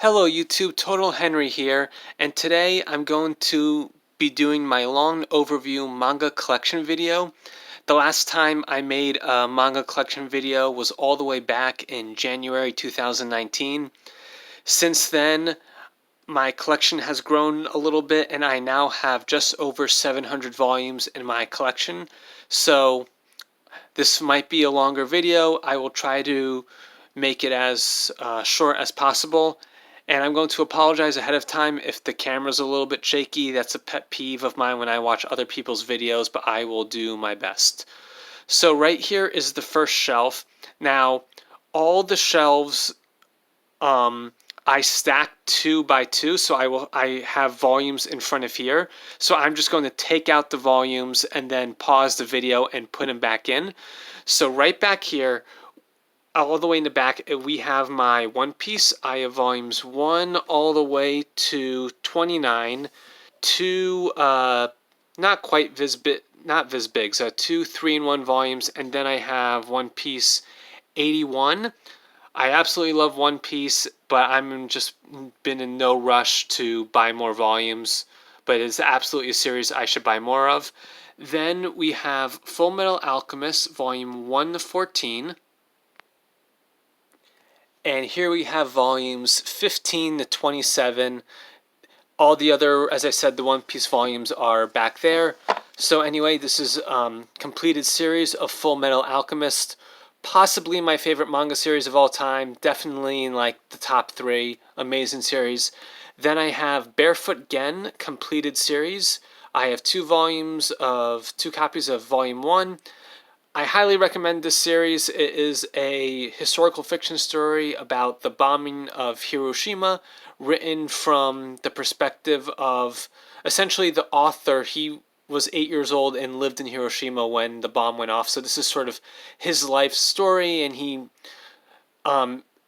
Hello YouTube, Totalhenry here, and today I'm going to be doing my long overview manga collection video. The last time I made a manga collection video was all the way back in January 2019. Since then, my collection has grown a little bit and I now have just over 700 volumes in my collection. So this might be a longer video. I will try to make it as short as possible. And I'm going to apologize ahead of time if the camera's a little bit shaky. That's a pet peeve of mine when I watch other people's videos, but I will do my best. So right here is the first shelf. Now, all the shelves I stack 2 by 2, so I have volumes in front of here. So I'm just going to take out the volumes and then pause the video and put them back in. So right back here, all the way in the back, we have my One Piece. I have volumes 1 all the way to 29. Two, not quite not viz big, so 2 3-in-1 volumes, and then I have One Piece 81. I absolutely love One Piece, but I'm just been in no rush to buy more volumes. But it's absolutely a series I should buy more of. Then we have Full Metal Alchemist, volume 1 to 14. And here we have volumes 15 to 27. All the other, as I said, the One Piece volumes are back there. So anyway, this is completed series of Full Metal Alchemist. Possibly my favorite manga series of all time. Definitely in like the top 3. Amazing series. Then I have Barefoot Gen completed series. I have 2 copies of volume 1. I highly recommend this series. It is a historical fiction story about the bombing of Hiroshima, written from the perspective of essentially the author. He was 8 years old and lived in Hiroshima when the bomb went off. So this is sort of his life story, and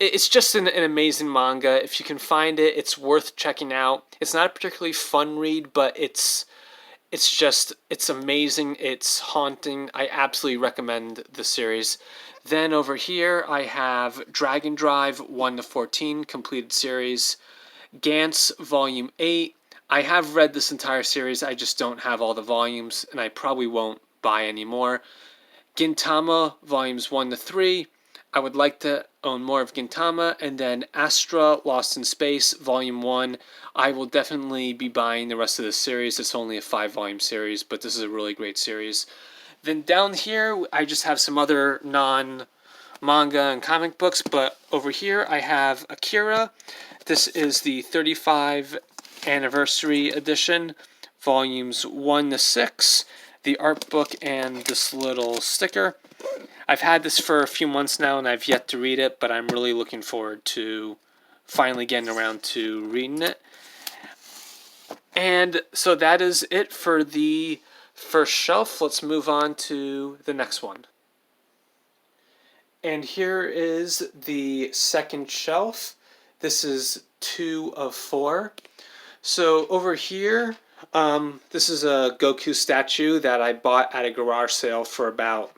it's just an amazing manga. If you can find it, it's worth checking out. It's not a particularly fun read, but it's amazing. It's haunting. I absolutely recommend the series. Then over here I have Dragon Drive 1 to 14 completed series. Gantz volume 8. I have read this entire series. I just don't have all the volumes, and I probably won't buy any more. Gintama volumes 1 to 3. I would like to own more of Gintama. And then Astra Lost in Space volume 1. I will definitely be buying the rest of the series. It's only a 5-volume series, but this is a really great series. Then down here, I just have some other non-manga and comic books, but over here I have Akira. This is the 35 anniversary edition, volumes 1 to 6, the art book, and this little sticker. I've had this for a few months now, and I've yet to read it, but I'm really looking forward to finally getting around to reading it. And so that is it for the first shelf. Let's move on to the next one. And here is the second shelf. This is 2 of 4. So over here, this is a Goku statue that I bought at a garage sale for about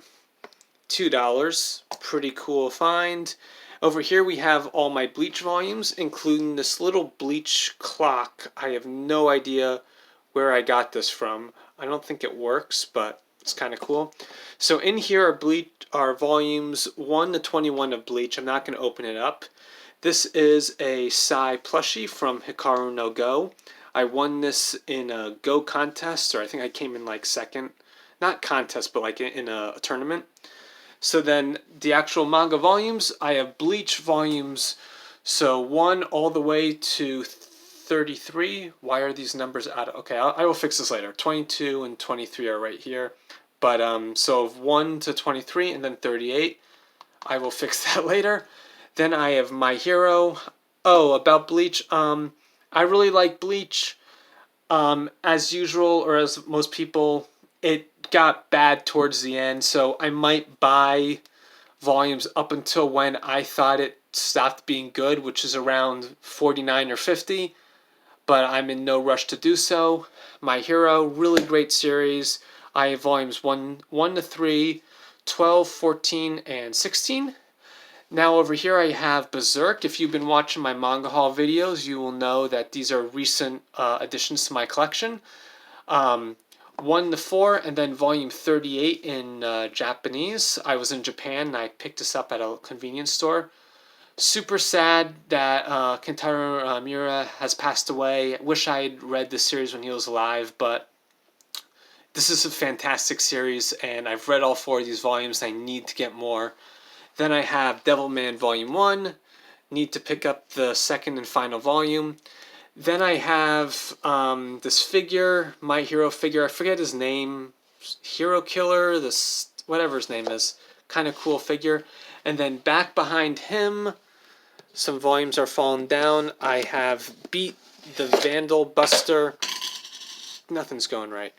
$2. Pretty cool find. Over here we have all my Bleach volumes, including this little Bleach clock. I have no idea where I got this from. I don't think it works, but it's kind of cool. So in here are volumes 1 to 21 of Bleach. I'm not going to open it up. This is a Sai plushie from Hikaru no Go. I won this in a Go contest, or I think I came in like second. Not contest, but like in a tournament. So then the actual manga volumes, I have Bleach volumes, so 1 all the way to 33. Why are these numbers out of... Okay, I will fix this later. 22 and 23 are right here. But so 1 to 23 and then 38. I will fix that later. Then I have My Hero. Oh, about Bleach. I really like Bleach. As usual, or as most people, it got bad towards the end, so I might buy volumes up until when I thought it stopped being good, which is around 49 or 50, but I'm in no rush to do so. My Hero, really great series. I have volumes 1 to 3, 12, 14, and 16. Now over here I have Berserk. If you've been watching my manga haul videos, you will know that these are recent additions to my collection. 1 to 4, and then volume 38 in Japanese. I was in Japan and I picked this up at a convenience store. Super sad that Kentaro Miura has passed away. Wish I'd read this series when he was alive, but this is a fantastic series, and I've read all 4 of these volumes. I need to get more. Then I have Devilman Volume 1. Need to pick up the second and final volume. Then I have this figure, My Hero figure. I forget his name. Hero Killer, this whatever his name is. Kind of cool figure. And then back behind him, some volumes are falling down. I have Beat the Vandal Buster. Nothing's going right.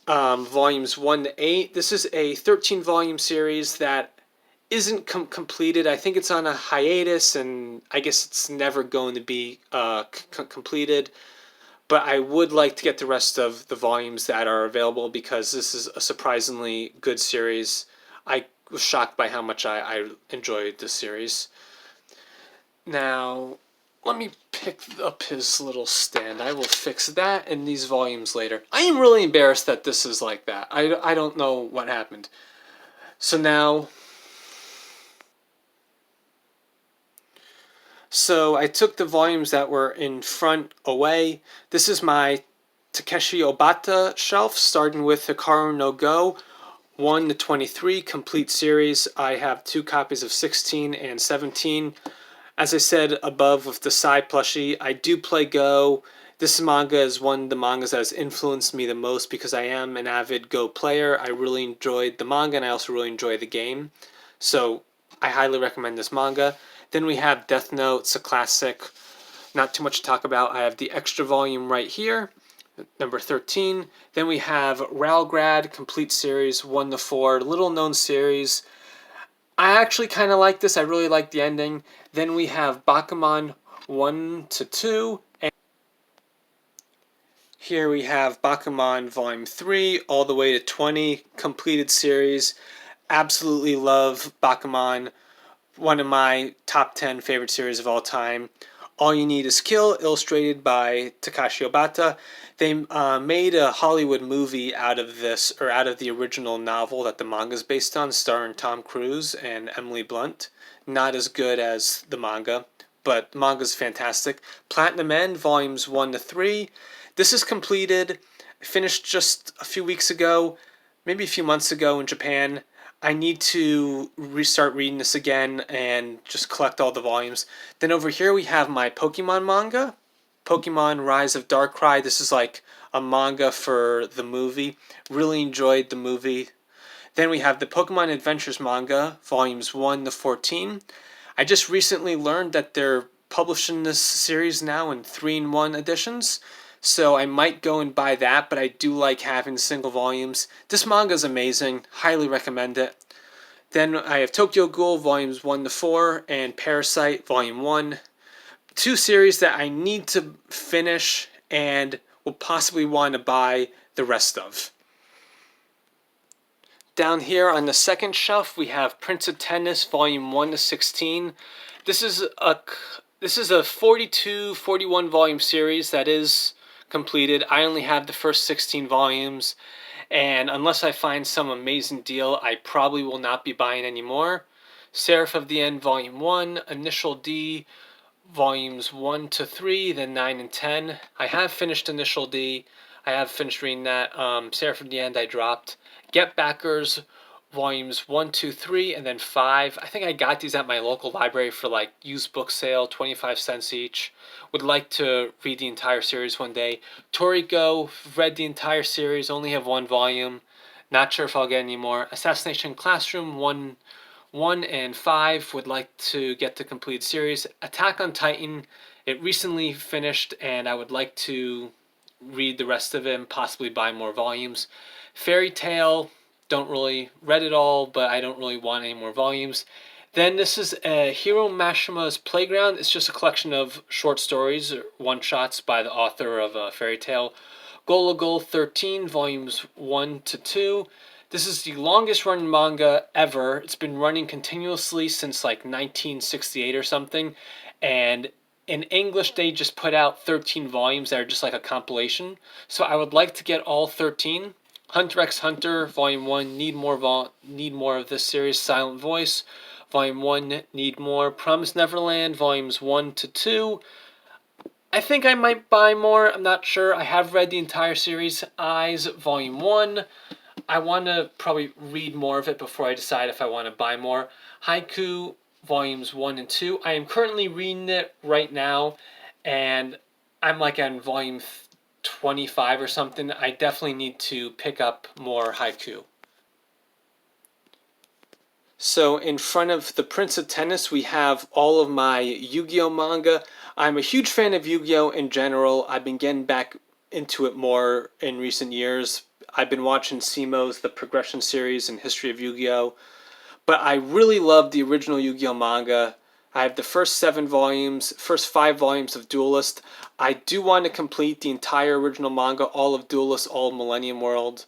Volumes 1 to 8. This is a 13-volume series that isn't completed. I think it's on a hiatus, and I guess it's never going to be completed. But I would like to get the rest of the volumes that are available because this is a surprisingly good series. I was shocked by how much I enjoyed this series. Now, let me pick up his little stand. I will fix that and these volumes later. I am really embarrassed that this is like that. I don't know what happened. So now... So I took the volumes that were in front away. This is my Takeshi Obata shelf, starting with Hikaru no Go, 1 to 23, complete series. I have 2 copies of 16 and 17. As I said above with the side plushie, I do play Go. This manga is one of the mangas that has influenced me the most because I am an avid Go player. I really enjoyed the manga and I also really enjoy the game. So I highly recommend this manga. Then we have Death Note. It's a classic. Not too much to talk about. I have the extra volume right here, number 13. Then we have Ralgrad, complete series, 1 to 4. Little known series. I actually kind of like this. I really like the ending. Then we have Bakuman 1 to 2. And here we have Bakuman Volume 3 all the way to 20. Completed series. Absolutely love Bakuman. One of my top 10 favorite series of all time. All You Need Is Kill, illustrated by Takeshi Obata. They made a Hollywood movie out of this, or out of the original novel that the manga is based on, starring Tom Cruise and Emily Blunt. Not as good as the manga, but the manga is fantastic. Platinum End, volumes 1 to 3. This is completed. I finished just a few weeks ago, maybe a few months ago in Japan. I need to restart reading this again and just collect all the volumes. Then over here we have my Pokemon manga, Pokemon Rise of Darkrai. This is like a manga for the movie. Really enjoyed the movie. Then we have the Pokemon Adventures manga, volumes 1 to 14. I just recently learned that they're publishing this series now in 3-in-1 editions. So I might go and buy that, but I do like having single volumes. This manga is amazing. Highly recommend it. Then I have Tokyo Ghoul volumes 1 to 4 and Parasite volume 1. 2 series that I need to finish and will possibly want to buy the rest of. Down here on the second shelf we have Prince of Tennis volume 1 to 16. This is a 41 volume series that is completed. I only have the first 16 volumes, and unless I find some amazing deal, I probably will not be buying any more. Seraph of the End volume 1, Initial D volumes 1 to 3, then 9 and 10. I have finished Initial D. I have finished reading that. Seraph of the End I dropped. Get Backers volumes 1, 2, 3, and then 5. I think I got these at my local library for like used book sale, 25 cents each. Would like to read the entire series one day. Toriko, read the entire series, only have 1 volume. Not sure if I'll get any more. Assassination Classroom 1 and 5, would like to get the complete series. Attack on Titan, it recently finished and I would like to read the rest of it and possibly buy more volumes. Fairy Tail, don't really read it all, but I don't really want any more volumes. Then this is Hiro Mashima's Playground. It's just a collection of short stories, one-shots by the author of Fairy Tail. Goal 13, volumes 1 to 2. This is the longest running manga ever. It's been running continuously since like 1968 or something. And in English, they just put out 13 volumes that are just like a compilation. So I would like to get all 13. Hunter x Hunter, Volume 1, need more of this series. Silent Voice, Volume 1, need more. Promised Neverland, Volumes 1 to 2. I think I might buy more. I'm not sure. I have read the entire series. Eyes, Volume 1. I want to probably read more of it before I decide if I want to buy more. Haiku, Volumes 1 and 2. I am currently reading it right now, and I'm like on Volume 25 or something. I definitely need to pick up more Haiku. So in front of the Prince of Tennis, we have all of my Yu-Gi-Oh manga. I'm a huge fan of Yu-Gi-Oh in general. I've been getting back into it more in recent years. I've been watching Simo's The Progression series and History of Yu-Gi-Oh! But I really love the original Yu-Gi-Oh manga. I have the first first 5 volumes of Duelist. I do want to complete the entire original manga, all of Duelist, all of Millennium World.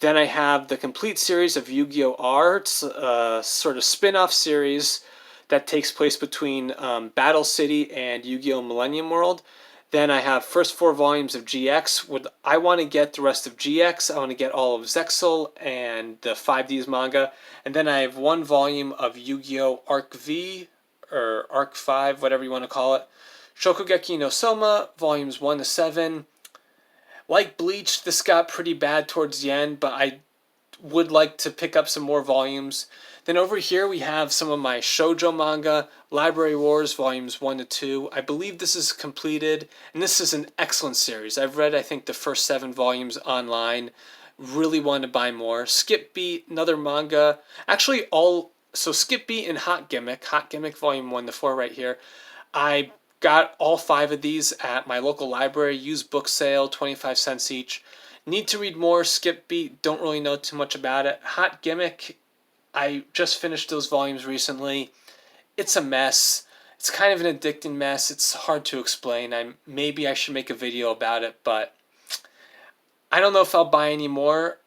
Then I have the complete series of Yu-Gi-Oh! Arts, a sort of spin-off series that takes place between Battle City and Yu-Gi-Oh! Millennium World. Then I have first 4 volumes of GX. I want to get the rest of GX. I want to get all of Zexal and the 5Ds manga. And then I have 1 volume of Yu-Gi-Oh! Arc V, or Arc 5, whatever you want to call it. Shokugeki no Soma, volumes 1 to 7. Like Bleach, this got pretty bad towards the end, but I would like to pick up some more volumes. Then over here we have some of my shoujo manga, Library Wars, volumes 1 to 2. I believe this is completed, and this is an excellent series. I've read, I think, the first 7 volumes online. Really want to buy more. Skip Beat, another manga. Actually, Skip Beat and Hot Gimmick volume 1 to 4 right here. I got all 5 of these at my local library, used book sale, 25 cents each. Need to read more. Skip Beat, don't really know too much about it. Hot Gimmick, I just finished those volumes recently. It's a mess. It's kind of an addicting mess. It's hard to explain. Maybe I should make a video about it, but I don't know if I'll buy any more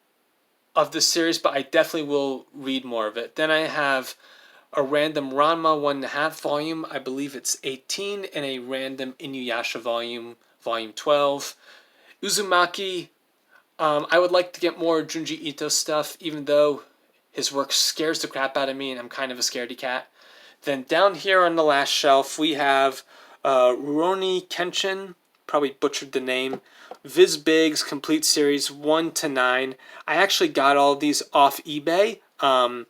of this series, but I definitely will read more of it. Then I have a random Ranma 1.5 volume, I believe it's 18, and a random Inuyasha volume, volume 12. Uzumaki, I would like to get more Junji Ito stuff, even though his work scares the crap out of me and I'm kind of a scaredy cat. Then down here on the last shelf, we have Rurouni Kenshin, probably butchered the name, Viz Big's complete series 1 to 9. I actually got all of these off eBay. I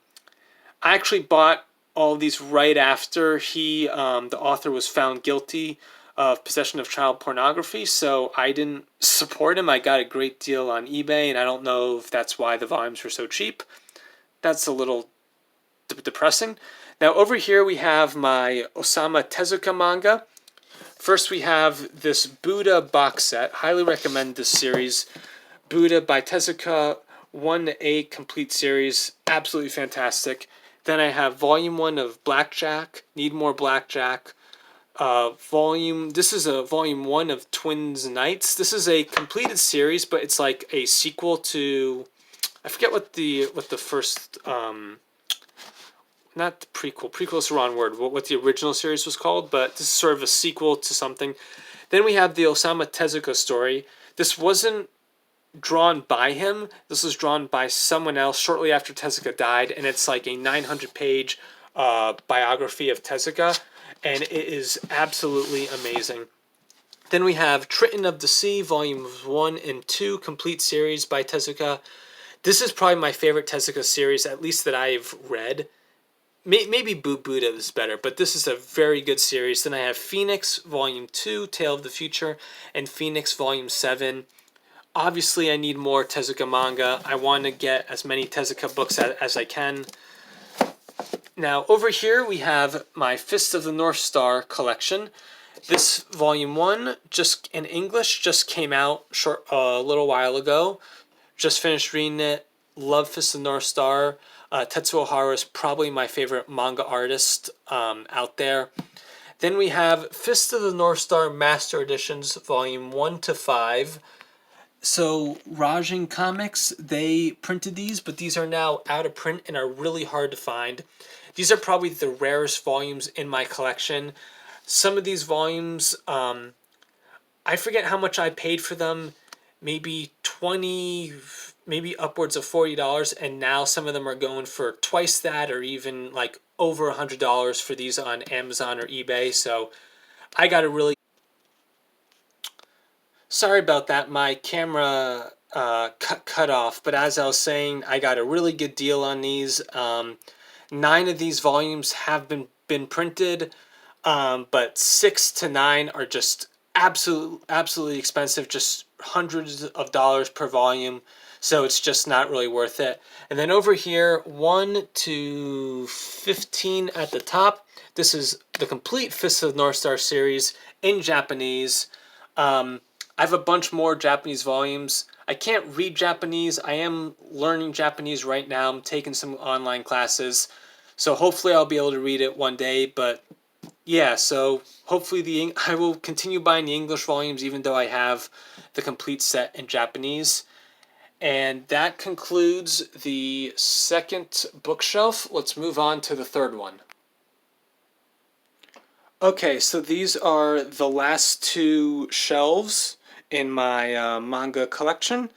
actually bought all of these right after the author was found guilty of possession of child pornography, so I didn't support him. I got a great deal on eBay, and I don't know if that's why the volumes were so cheap. That's a little depressing. Now over here we have my Osamu Tezuka manga. First we have this Buddha box set. Highly recommend this series. Buddha by Tezuka, 1 to 8 complete series. Absolutely fantastic. Then I have volume 1 of Blackjack. Need more Blackjack. This is a volume 1 of Twins Nights. This is a completed series, but it's like a sequel to, I forget what the first, not the prequel. Prequel is the wrong word. What the original series was called, but this is sort of a sequel to something. Then we have the Osamu Tezuka story. This wasn't drawn by him. This was drawn by someone else shortly after Tezuka died, and it's like a 900-page biography of Tezuka, and it is absolutely amazing. Then we have Triton of the Sea, volumes 1 and 2, complete series by Tezuka. This is probably my favorite Tezuka series, at least that I've read. Maybe Buddha is better, but this is a very good series. Then I have Phoenix, volume 2, Tale of the Future, and Phoenix, volume 7. Obviously, I need more Tezuka manga. I want to get as many Tezuka books as I can. Now, over here, we have my Fist of the North Star collection. This volume 1, just in English, just came out a little while ago. Just finished reading it. Love Fist of the North Star. Tetsuo Hara is probably my favorite manga artist out there. Then we have Fist of the North Star Master Editions, volume 1 to 5. So Rajin Comics, they printed these, but these are now out of print and are really hard to find. These are probably the rarest volumes in my collection. Some of these volumes, I forget how much I paid for them, maybe 20, maybe upwards of $40, and now some of them are going for twice that or even like over $100 for these on Amazon or eBay. So I got a really sorry about that. My camera cut off, but as I was saying, I got a really good deal on these. 9 of these volumes have been printed, but 6 to 9 are just absolutely expensive, just hundreds of dollars per volume. So it's just not really worth it. And then over here, 1 to 15 at the top. This is the complete Fist of the North Star series in Japanese. I have a bunch more Japanese volumes. I can't read Japanese. I am learning Japanese right now. I'm taking some online classes. So hopefully I'll be able to read it one day. But yeah, so hopefully I will continue buying the English volumes even though I have the complete set in Japanese. And that concludes the second bookshelf. Let's move on to the third one. Okay, so these are the last 2 shelves in my manga collection.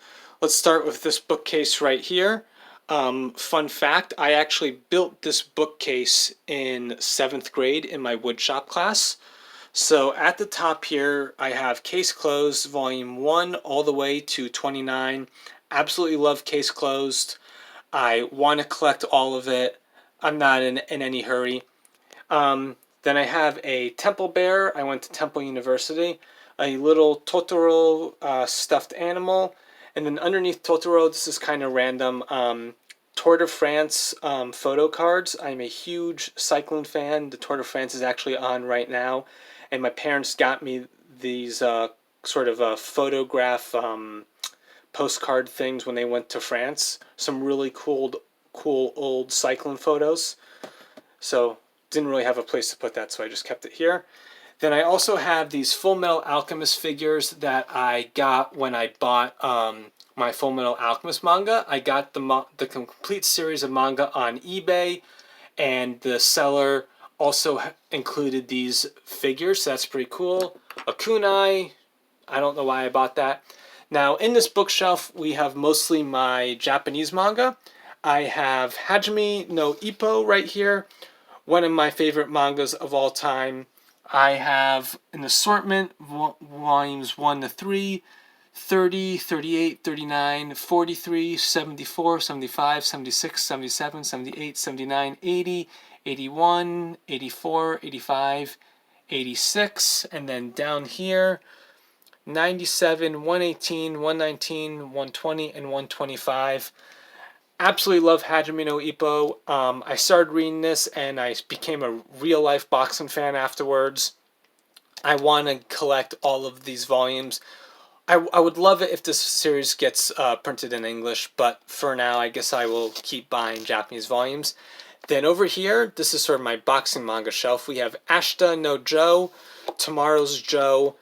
Let's start with this bookcase right here. Fun fact, I actually built this bookcase in 7th grade in my woodshop class. So at the top here, I have Case Closed, Volume 1 all the way to 29. Absolutely love Case Closed. I want to collect all of it. I'm not in any hurry. Then I have a Temple Bear. I went to Temple University. A little Totoro stuffed animal. And then underneath Totoro, this is kind of random, Tour de France photo cards. I'm a huge cycling fan. The Tour de France is actually on right now. And my parents got me these sort of photograph postcard things when they went to France. Some really cool old cycling photos. So didn't really have a place to put that, so I just kept it here. Then I also have these Full Metal Alchemist figures that I got when I bought my Full Metal Alchemist manga. I got the complete series of manga on eBay, and the seller also included these figures, so that's pretty cool. A kunai, I don't know why I bought that. Now, in this bookshelf, we have mostly my Japanese manga. I have Hajime no Ippo right here, one of my favorite mangas of all time. I have an assortment, volumes 1 to 3, 30, 38, 39, 43, 74, 75, 76, 77, 78, 79, 80, 81, 84, 85, 86, and then down here, 97, 118, 119, 120, and 125. Absolutely love Hajime no Ippo. I started reading this and I became a real life boxing fan afterwards. I want to collect all of these volumes. I would love it if this series gets printed in English, but for now, I guess I will keep buying Japanese volumes. Then over here, this is sort of my boxing manga shelf. We have Ashita no Joe, Tomorrow's Joe.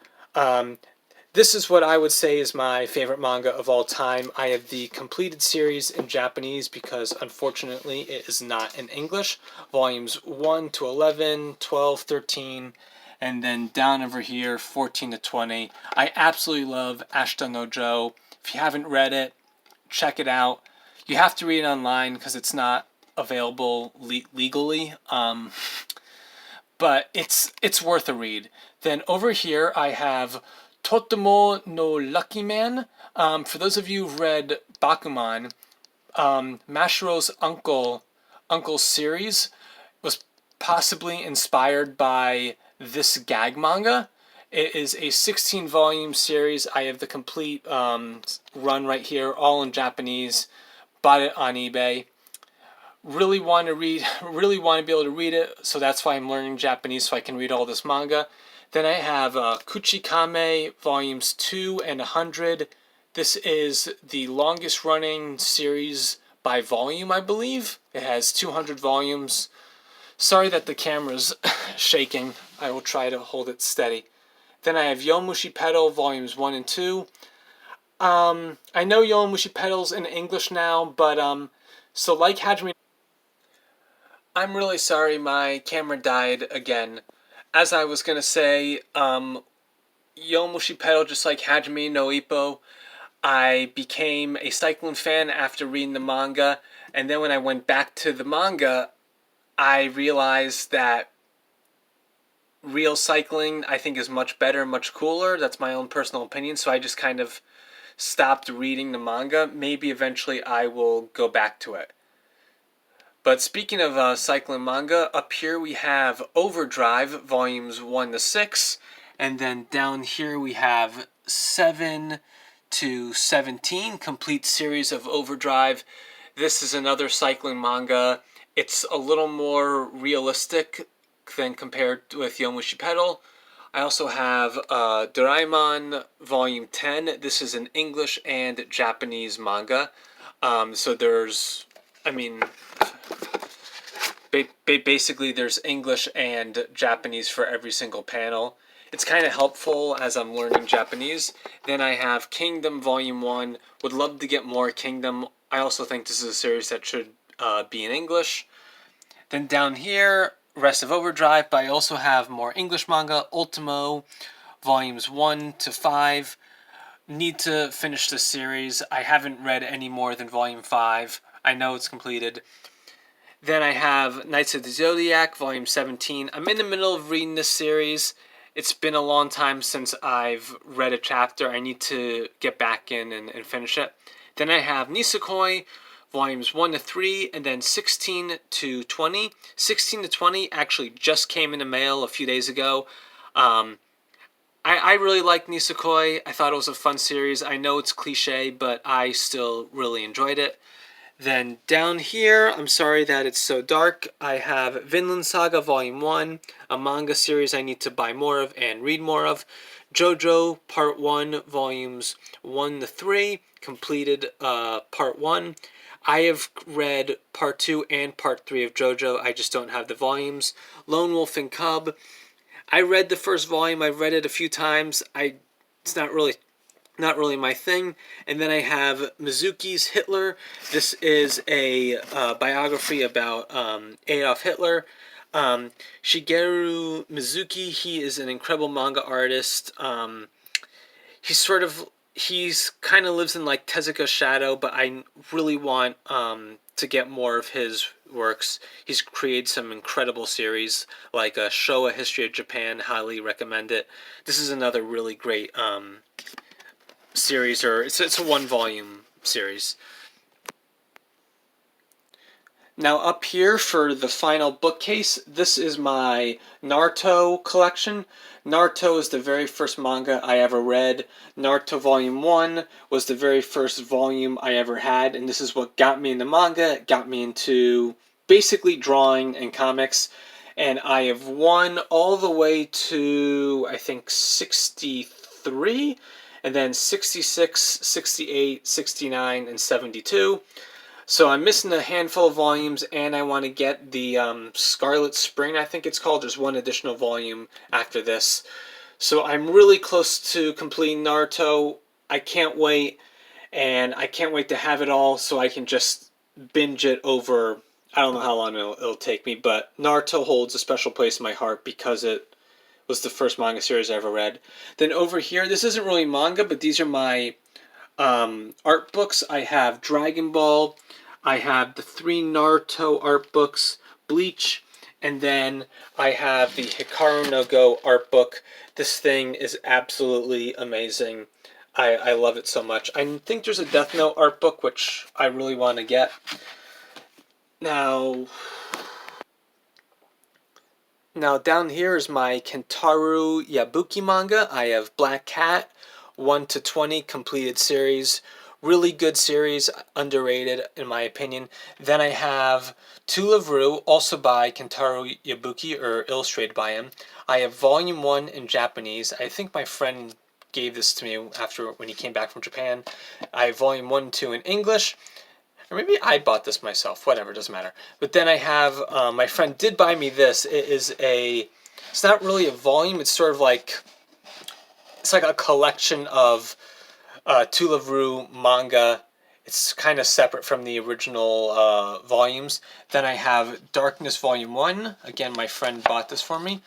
This is what I would say is my favorite manga of all time. I have the completed series in Japanese because unfortunately it is not in English. Volumes 1 to 11, 12, 13, and then down over here 14 to 20. I absolutely love Ashita no Joe. If you haven't read it, check it out. You have to read it online because it's not available legally. But it's worth a read. Then over here I have Totemo no Lucky Man. For those of you who've read Bakuman, Mashiro's uncle's series was possibly inspired by this gag manga. It is a 16-volume series. I have the complete run right here, all in Japanese. Bought it on eBay. Really want to be able to read it, so that's why I'm learning Japanese so I can read all this manga. Then I have Kuchikame volumes 2 and 100. This is the longest running series by volume, I believe. It has 200 volumes. Sorry that the camera's shaking. I will try to hold it steady. Then I have Yomushi Pedal volumes 1 and 2. I know Yowamushi Pedal's in English now, but so like Hajime. I'm really sorry my camera died again. As I was gonna say, Yowamushi Pedal, just like Hajime no Ippo, I became a cycling fan after reading the manga, and then when I went back to the manga, I realized that real cycling I think is much better, much cooler. That's my own personal opinion, so I just kind of stopped reading the manga. Maybe eventually I will go back to it. But speaking of cycling manga, up here we have Overdrive, volumes 1 to 6, and then down here we have 7 to 17, complete series of Overdrive. This is another cycling manga. It's a little more realistic than compared with Yomushi Pedal. I also have Doraemon Volume 10. This is an English and Japanese manga. So there's, I mean, basically there's English and Japanese for every single panel. It's kind of helpful as I'm learning Japanese. Then I have Kingdom Volume 1. Would love to get more Kingdom. I also think this is a series that should be in English. Then down here, rest of Overdrive, but I also have more English manga, Ultimo, volumes 1 to 5. Need to finish this series. I haven't read any more than volume 5. I know it's completed. Then I have Knights of the Zodiac, volume 17. I'm in the middle of reading this series. It's been a long time since I've read a chapter. I need to get back in and finish it. Then I have Nisekoi, volumes 1 to 3, and then 16 to 20. 16 to 20 actually just came in the mail a few days ago. I really like Nisekoi. I thought it was a fun series. I know it's cliche, but I still really enjoyed it. Then down here, I'm sorry that it's so dark, I have Vinland Saga Volume 1, a manga series I need to buy more of and read more of. JoJo Part 1, Volumes 1 to 3, completed Part 1. I have read Part 2 and Part 3 of JoJo, I just don't have the volumes. Lone Wolf and Cub, I read the first volume, I've read it a few times. It's not really my thing. And then I have Mizuki's Hitler. This is a biography about Adolf Hitler. Shigeru Mizuki, he is an incredible manga artist. He's kind of lives in like Tezuka's shadow, but I really want to get more of his works. He's created some incredible series like Showa History of Japan. Highly recommend it. This is another really great series, or it's a one volume series. Now up here for the final bookcase, this is my Naruto collection. Naruto is the very first manga I ever read. Naruto Volume 1 was the very first volume I ever had, and this is what got me into manga. It got me into basically drawing and comics, and I have won all the way to, I think, 63, and then 66, 68, 69, and 72. So I'm missing a handful of volumes, and I want to get the Scarlet Spring, I think it's called. There's one additional volume after this. So I'm really close to completing Naruto. I can't wait, and I can't wait to have it all so I can just binge it over. I don't know how long it'll take me, but Naruto holds a special place in my heart because it was the first manga series I ever read. Then over here, this isn't really manga, but these are my art books. I have Dragon Ball, I have the 3 Naruto art books, Bleach, and then I have the Hikaru no Go art book. This thing is absolutely amazing. I love it so much. I think there's a Death Note art book, which I really want to get. Now down here is my Kentaro Yabuki manga. I have Black Cat, 1 to 20 completed series. Really good series, underrated in my opinion. Then I have To Lavru, also by Kentaro Yabuki, or illustrated by him. I have Volume 1 in Japanese. I think my friend gave this to me when he came back from Japan. I have Volume 1 and 2 in English. Or maybe I bought this myself. Whatever, doesn't matter. But then I have, my friend did buy me this. It's not really a volume. It's sort of like, it's like a collection of Tulavru manga. It's kind of separate from the original volumes. Then I have Darkness Volume 1. Again, my friend bought this for me.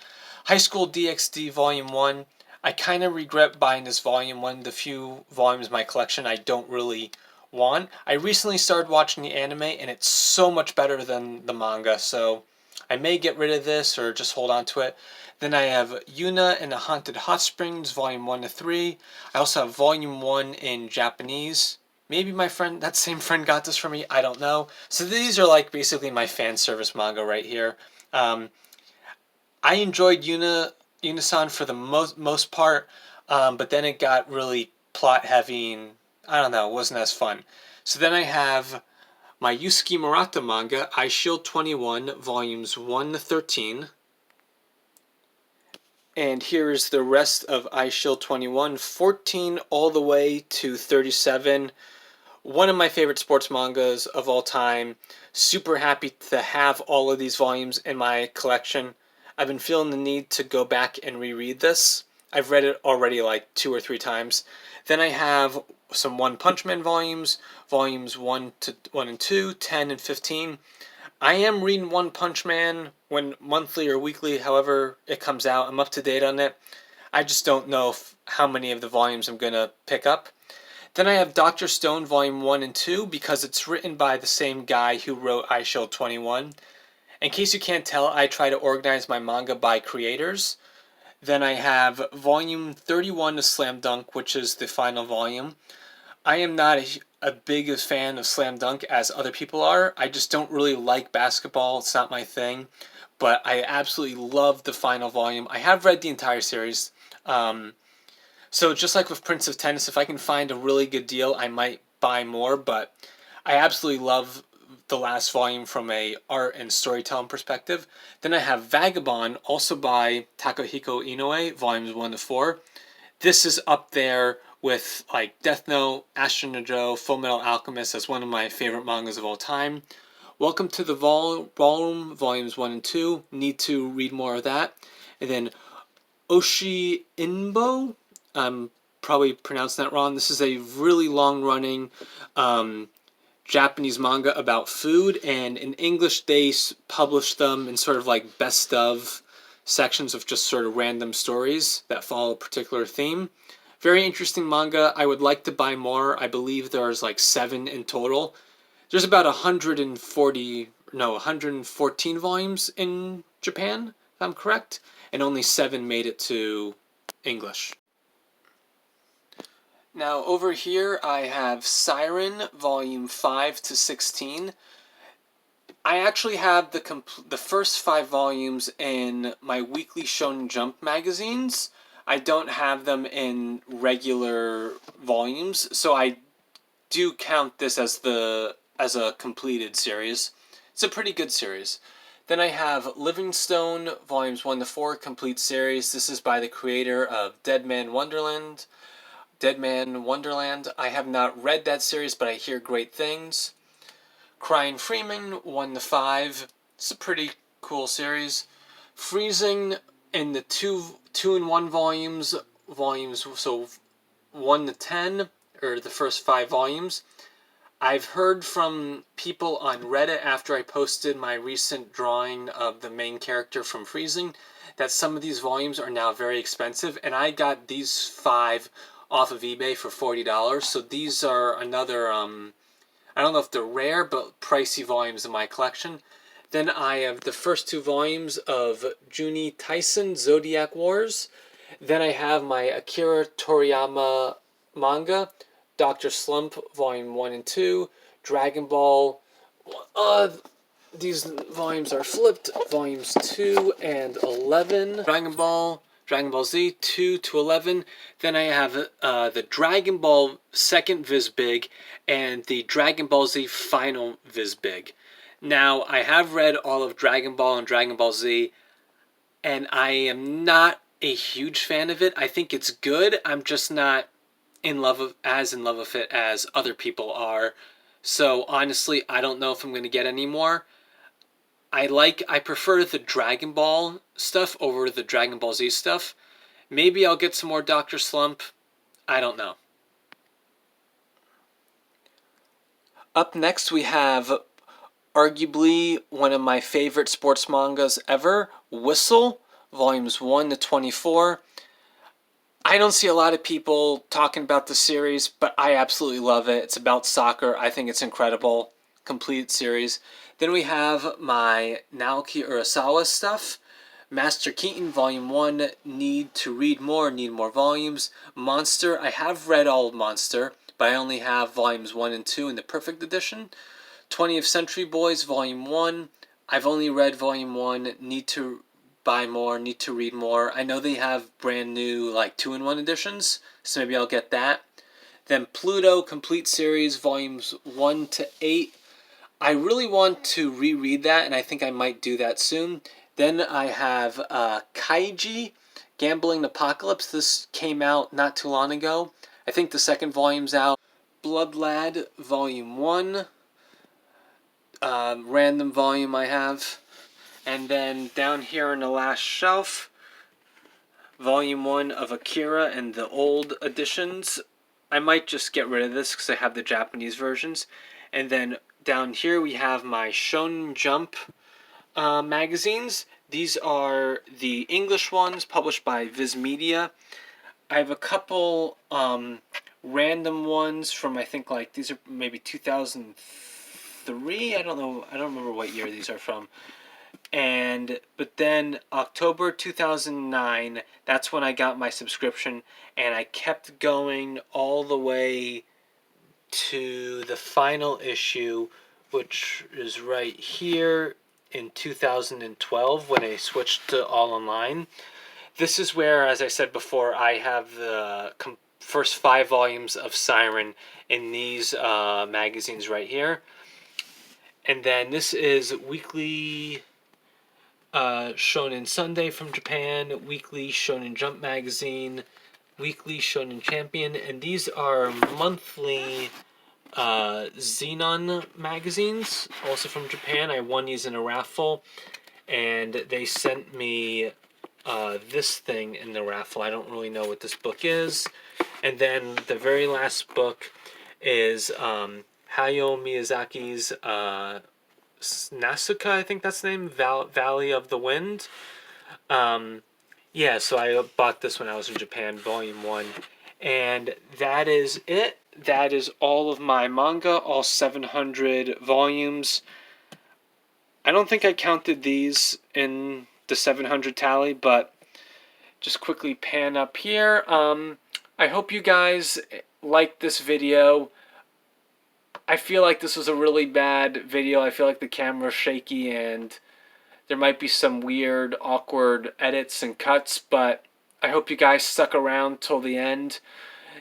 High School DxD Volume 1. I kind of regret buying this Volume 1. The few volumes in my collection I don't really want. I recently started watching the anime, and it's so much better than the manga, so I may get rid of this or just hold on to it. Then I have Yuna and the Haunted Hot Springs, Volume 1 to 3. I also have Volume 1 in Japanese. Maybe that same friend got this for me, I don't know. So these are like basically my fan service manga right here. I enjoyed Unisan for the most part, but then it got really plot heavy and I don't know, it wasn't as fun. So then I have my Yusuke Murata manga, I Shield 21, volumes 1 to 13. And here is the rest of I Shield 21, 14 all the way to 37. One of my favorite sports mangas of all time. Super happy to have all of these volumes in my collection. I've been feeling the need to go back and reread this. I've read it already like 2 or 3 times. Then I have some One Punch Man volumes, volumes 1 and 2, 10 and 15. I am reading One Punch Man when monthly or weekly, however it comes out. I'm up to date on it. I just don't know how many of the volumes I'm going to pick up. Then I have Dr. Stone Volume 1 and 2 because it's written by the same guy who wrote I Shield 21. In case you can't tell, I try to organize my manga by creators. Then I have Volume 31 of Slam Dunk, which is the final volume. I am not a big fan of Slam Dunk as other people are. I just don't really like basketball. It's not my thing. But I absolutely love the final volume. I have read the entire series. So just like with Prince of Tennis, if I can find a really good deal, I might buy more. But I absolutely love the last volume from a art and storytelling perspective. Then I have Vagabond, also by Takahiko Inoue, volumes 1 to 4. This is up there with like Death Note, Astro no Joe, Full Metal Alchemist as one of my favorite mangas of all time. Welcome to the Ballroom, volumes 1 and 2. Need to read more of that. And then Oshi Inbo, I'm probably pronouncing that wrong. This is a really long-running Japanese manga about food, and in English they publish them in sort of like best of sections of just sort of random stories that follow a particular theme. Very interesting manga. I would like to buy more. I believe there's like 7 in total. There's about 114 volumes in Japan, if I'm correct, and only 7 made it to English. Now over here I have Siren, volume 5 to 16. I actually have the first 5 volumes in my weekly Shonen Jump magazines. I don't have them in regular volumes, so I do count this as a completed series. It's a pretty good series. Then I have Livingstone, volumes 1 to 4, complete series. This is by the creator of Dead Man Wonderland. I have not read that series, but I hear great things. Crying Freeman, 1 to 5. It's a pretty cool series. Freezing in the 2-in-1 volumes so 1 to 10, or the first 5 volumes. I've heard from people on Reddit after I posted my recent drawing of the main character from Freezing that some of these volumes are now very expensive, and I got these 5 off of eBay for $40. So these are another, I don't know if they're rare, but pricey volumes in my collection. Then I have the first 2 volumes of Juni Tyson, Zodiac Wars. Then I have my Akira Toriyama manga, Dr. Slump, volume 1 and 2, Dragon Ball. These volumes are flipped, volumes 2 and 11. Dragon Ball Z 2 to 11. Then I have the Dragon Ball second Viz Big and the Dragon Ball Z final Viz Big. Now, I have read all of Dragon Ball and Dragon Ball Z, and I am not a huge fan of it. I think it's good. I'm just not in love with it as other people are. So honestly, I don't know if I'm going to get any more. I prefer the Dragon Ball stuff over the Dragon Ball Z stuff. Maybe I'll get some more Dr. Slump. I don't know. Up next we have arguably one of my favorite sports mangas ever, Whistle, volumes 1 to 24. I don't see a lot of people talking about the series, but I absolutely love it. It's about soccer. I think it's incredible. Complete series. Then we have my Naoki Urasawa stuff. Master Keaton, Volume 1, need to read more, need more volumes. Monster, I have read all of Monster, but I only have Volumes 1 and 2 in the Perfect Edition. 20th Century Boys, Volume 1, I've only read Volume 1, need to buy more, need to read more. I know they have brand new, like, 2-in-1 editions, so maybe I'll get that. Then Pluto, Complete Series, Volumes 1 to 8. I really want to reread that, and I think I might do that soon. Then I have Kaiji, Gambling Apocalypse. This came out not too long ago. I think the second volume's out. Blood Lad, Volume 1. Random volume I have. And then down here on the last shelf, Volume 1 of Akira and the old editions. I might just get rid of this because I have the Japanese versions. And then down here we have my Shonen Jump magazines. These are the English ones published by Viz Media. I have a couple random ones from, I think, like, these are maybe 2003. I don't know. I don't remember what year these are from. But then October 2009, that's when I got my subscription, and I kept going all the way to the final issue, which is right here in 2012 when I switched to all online. This is where, as I said before, I have the first 5 volumes of Siren in these magazines right here. And then this is weekly Shonen Sunday from Japan, weekly Shonen Jump magazine, weekly Shonen Champion, and these are monthly Xenon magazines, also from Japan. I won these in a raffle, and they sent me this thing in the raffle. I don't really know what this book is. And then the very last book is Hayao Miyazaki's Nasuka, I think that's the name, Valley of the Wind. Yeah, so I bought this when I was in Japan, Volume 1. And that is it. That is all of my manga, all 700 volumes. I don't think I counted these in the 700 tally, but just quickly pan up here. I hope you guys liked this video. I feel like this was a really bad video. I feel like the camera's shaky and there might be some weird, awkward edits and cuts, but I hope you guys stuck around till the end.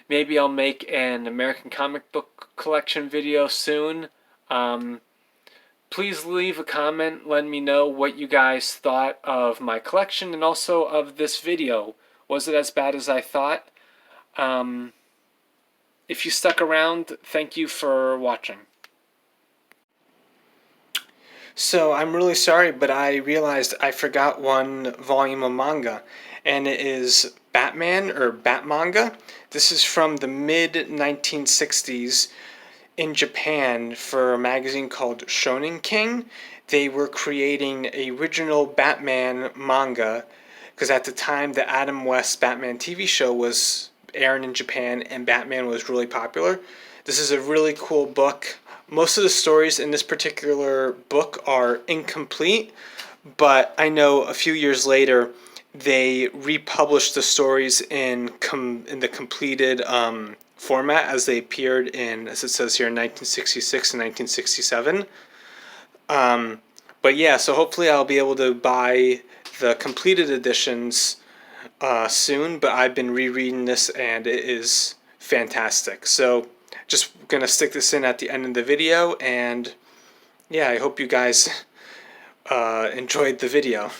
Maybe I'll make an American comic book collection video soon. Please leave a comment letting me know what you guys thought of my collection and also of this video. Was it as bad as I thought? If you stuck around, thank you for watching. So I'm really sorry, but I realized I forgot one volume of manga, and it is Batman, or Batmanga. This is from the mid-1960s in Japan for a magazine called Shonen King. They were creating original Batman manga, because at the time the Adam West Batman TV show was airing in Japan and Batman was really popular. This is a really cool book. Most of the stories in this particular book are incomplete, but I know a few years later they republished the stories in the completed format as they appeared in, as it says here, in 1966 and 1967. But yeah, so hopefully I'll be able to buy the completed editions soon, but I've been rereading this and it is fantastic. So just gonna stick this in at the end of the video, and yeah, I hope you guys enjoyed the video.